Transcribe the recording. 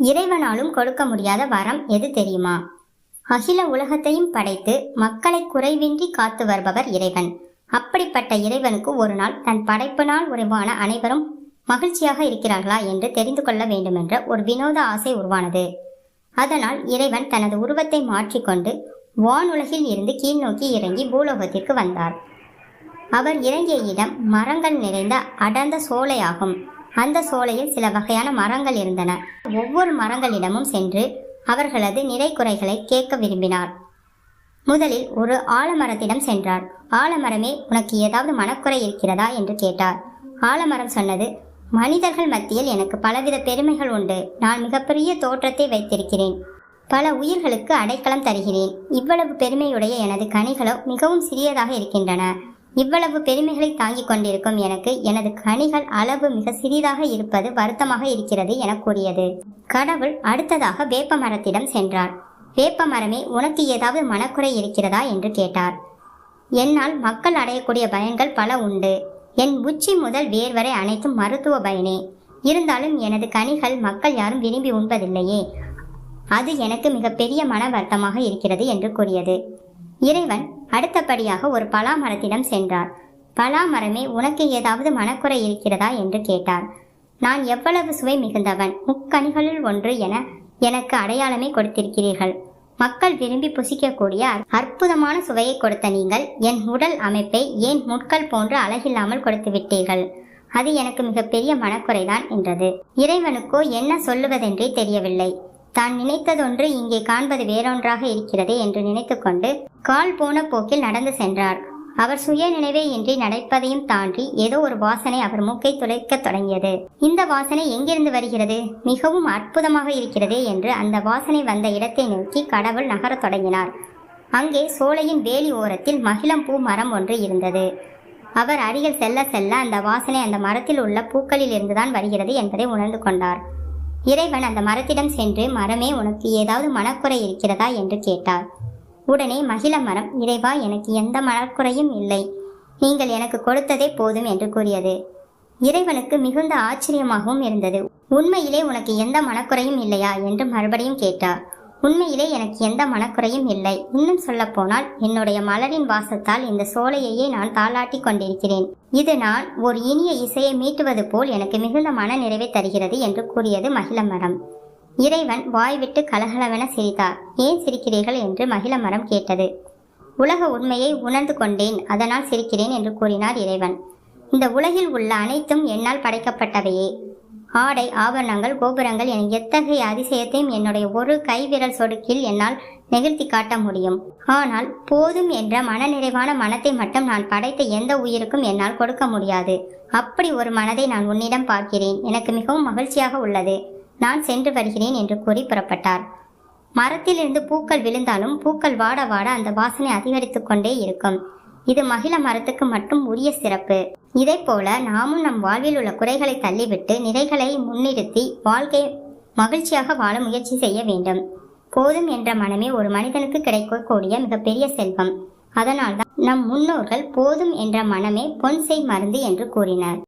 இறைவனாலும் கொடுக்க முடியாத வரம் எது தெரியுமா? அகில உலகத்தையும் படைத்து மக்களை குறைவின்றி காத்து வருபவர் இறைவன். அப்படிப்பட்ட இறைவனுக்கு ஒரு நாள் தன் படைப்பு நாள் உருவான அனைவரும் மகிழ்ச்சியாக இருக்கிறார்களா என்று தெரிந்து கொள்ள வேண்டுமென்ற ஒரு வினோத ஆசை உருவானது. அதனால் இறைவன் தனது உருவத்தை மாற்றிக்கொண்டு வானுலகில் இருந்து கீழ் நோக்கி இறங்கி பூலோகத்திற்கு வந்தார். அவர் இறங்கிய இடம் மரங்கள் நிறைந்த அடர்ந்த சோலையாகும். அந்த சோலையில் சில வகையான மரங்கள் இருந்தன. ஒவ்வொரு மரங்களிடமும் சென்று அவர்களது நிறை குறைகளை கேட்க விரும்பினார். முதலில் ஒரு ஆலமரத்திடம் சென்றார். ஆலமரமே, உனக்கு ஏதாவது மனக்குறை இருக்கிறதா என்று கேட்டார். ஆலமரம் சொன்னது, மனிதர்கள் மத்தியில் எனக்கு பலவித பெருமைகள் உண்டு. நான் மிகப்பெரிய தோற்றத்தை வைத்திருக்கிறேன். பல உயிர்களுக்கு அடைக்கலம் தருகிறேன். இவ்வளவு பெருமையுடைய எனது கனிகளோ மிகவும் சிறியதாக இருக்கின்றன. இவ்வளவு பெருமைகளை தாங்கிக் கொண்டிருக்கும் எனக்கு எனது கனிகள் அளவு மிக சிறிதாக இருப்பது வருத்தமாக இருக்கிறது என கூறியது. கடவுள் அடுத்ததாக வேப்ப மரத்திடம் சென்றார். வேப்ப மரமே, உனக்கு ஏதாவது மனக்குறை இருக்கிறதா என்று கேட்டார். என்னால் மக்கள் அடையக்கூடிய பயன்கள் பல உண்டு. என் உச்சி முதல் வேர் வரை அனைத்தும் மருத்துவ பயனே. இருந்தாலும் எனது கனிகள் மக்கள் யாரும் விரும்பி உண்பதில்லையே. அது எனக்கு மிகப்பெரிய மன வருத்தமாக இருக்கிறது என்று கூறியது. இறைவன் அடுத்தபடியாக ஒரு பலா மரத்திடம் சென்றார். பலா மரமே, உனக்கு ஏதாவது மனக்குறை இருக்கிறதா என்று கேட்டார். நான் எவ்வளவு சுவை மிகுந்தவன். முக்கனிகளில் ஒன்று என எனக்கு அடையாளமே கொடுத்திருக்கிறீர்கள். மக்கள் விரும்பி புசிக்கக்கூடிய அற்புதமான சுவையை கொடுத்த நீங்கள் என் உடல் அமைப்பை ஏன் முட்கள் போன்று அழகில்லாமல் கொடுத்து விட்டீர்கள். அது எனக்கு மிகப்பெரிய மனக்குறைதான் என்றது. இறைவனுக்கோ என்ன சொல்லுவதென்றே தெரியவில்லை. தான் நினைத்ததொன்று இங்கே காண்பது வேறொன்றாக இருக்கிறதே என்று நினைத்து கொண்டு கால் போன போக்கில் நடந்து சென்றார். அவர் சுய நினைவே இன்றி நடப்பதையும் தாண்டி ஏதோ ஒரு வாசனை அவர் மூக்கை துளைக்க தொடங்கியது. இந்த வாசனை எங்கிருந்து வருகிறது? மிகவும் அற்புதமாக இருக்கிறதே என்று அந்த வாசனை வந்த இடத்தை நோக்கி கடவுள் நகரத் தொடங்கினார். அங்கே சோலையின் வேலி ஓரத்தில் மகிழம் பூ மரம் ஒன்று இருந்தது. அவர் அருகில் செல்ல செல்ல அந்த வாசனை அந்த மரத்தில் உள்ள பூக்களில் இருந்துதான் வருகிறது என்பதை உணர்ந்து கொண்டார். இறைவன் அந்த மரத்திடம் சென்று, மரமே, உனக்கு ஏதாவது மனக்குறை இருக்கிறதா என்று கேட்டார். உடனே மகிழ மரம், இறைவா, எனக்கு எந்த மனக்குறையும் இல்லை. நீங்கள் எனக்கு கொடுத்ததே போதும் என்று கூறியது. இறைவனுக்கு மிகுந்த ஆச்சரியமாகவும் இருந்தது. உண்மையிலே உனக்கு எந்த மனக்குறையும் இல்லையா என்று மறுபடியும் கேட்டார். உண்மையிலே எனக்கு எந்த மனக்குறையும் இல்லை. இன்னும் சொல்ல போனால் என்னுடைய மலரின் வாசத்தால் இந்த சோலையையே நான் தாளாட்டி கொண்டிருக்கிறேன். இது நான் ஒரு இனிய இசையை மீட்டுவது போல் எனக்கு மிகுந்த மன நிறைவை தருகிறது என்று கூறியது மகிழ மரம். இறைவன் வாய்விட்டு கலகலவென சிரித்தார். ஏன் சிரிக்கிறீர்கள் என்று மகிழ மரம் கேட்டது. உலக உண்மையை உணர்ந்து கொண்டேன், அதனால் சிரிக்கிறேன் என்று கூறினார் இறைவன். இந்த உலகில் உள்ள அனைத்தும் என்னால் படைக்கப்பட்டவையே. ஆடை, ஆபரணங்கள், கோபுரங்கள் என எத்தகைய அதிசயத்தையும் என்னுடைய ஒரு கைவிரல் சொடுக்கில் என்னால் நெகிழ்த்தி காட்ட முடியும். ஆனால் போதும் என்ற மனநிறைவான மனத்தை மட்டும் நான் படைத்த எந்த உயிருக்கும் என்னால் கொடுக்க முடியாது. அப்படி ஒரு மனதை நான் உன்னிடம் பார்க்கிறேன். எனக்கு மிகவும் மகிழ்ச்சியாக உள்ளது. நான் சென்று வருகிறேன் என்று கூறி புறப்பட்டார். மரத்திலிருந்து பூக்கள் விழுந்தாலும் பூக்கள் வாட வாட அந்த வாசனை அதிகரித்து கொண்டே இருக்கும். இது மகிழ மரத்துக்கு மட்டும் உரிய சிறப்பு. இதை போல நாமும் நம் வாழ்வில் உள்ள குறைகளை தள்ளிவிட்டு நிறைகளை முன்னிறுத்தி வாழ்க்கை மகிழ்ச்சியாக வாழ முயற்சி செய்ய வேண்டும். போதும் என்ற மனமே ஒரு மனிதனுக்கு கிடைக்கக்கூடிய மிகப்பெரிய செல்வம். அதனால்தான் நம் முன்னோர்கள் போதும் என்ற மனமே பொன் செய் மருந்து என்று கூறினர்.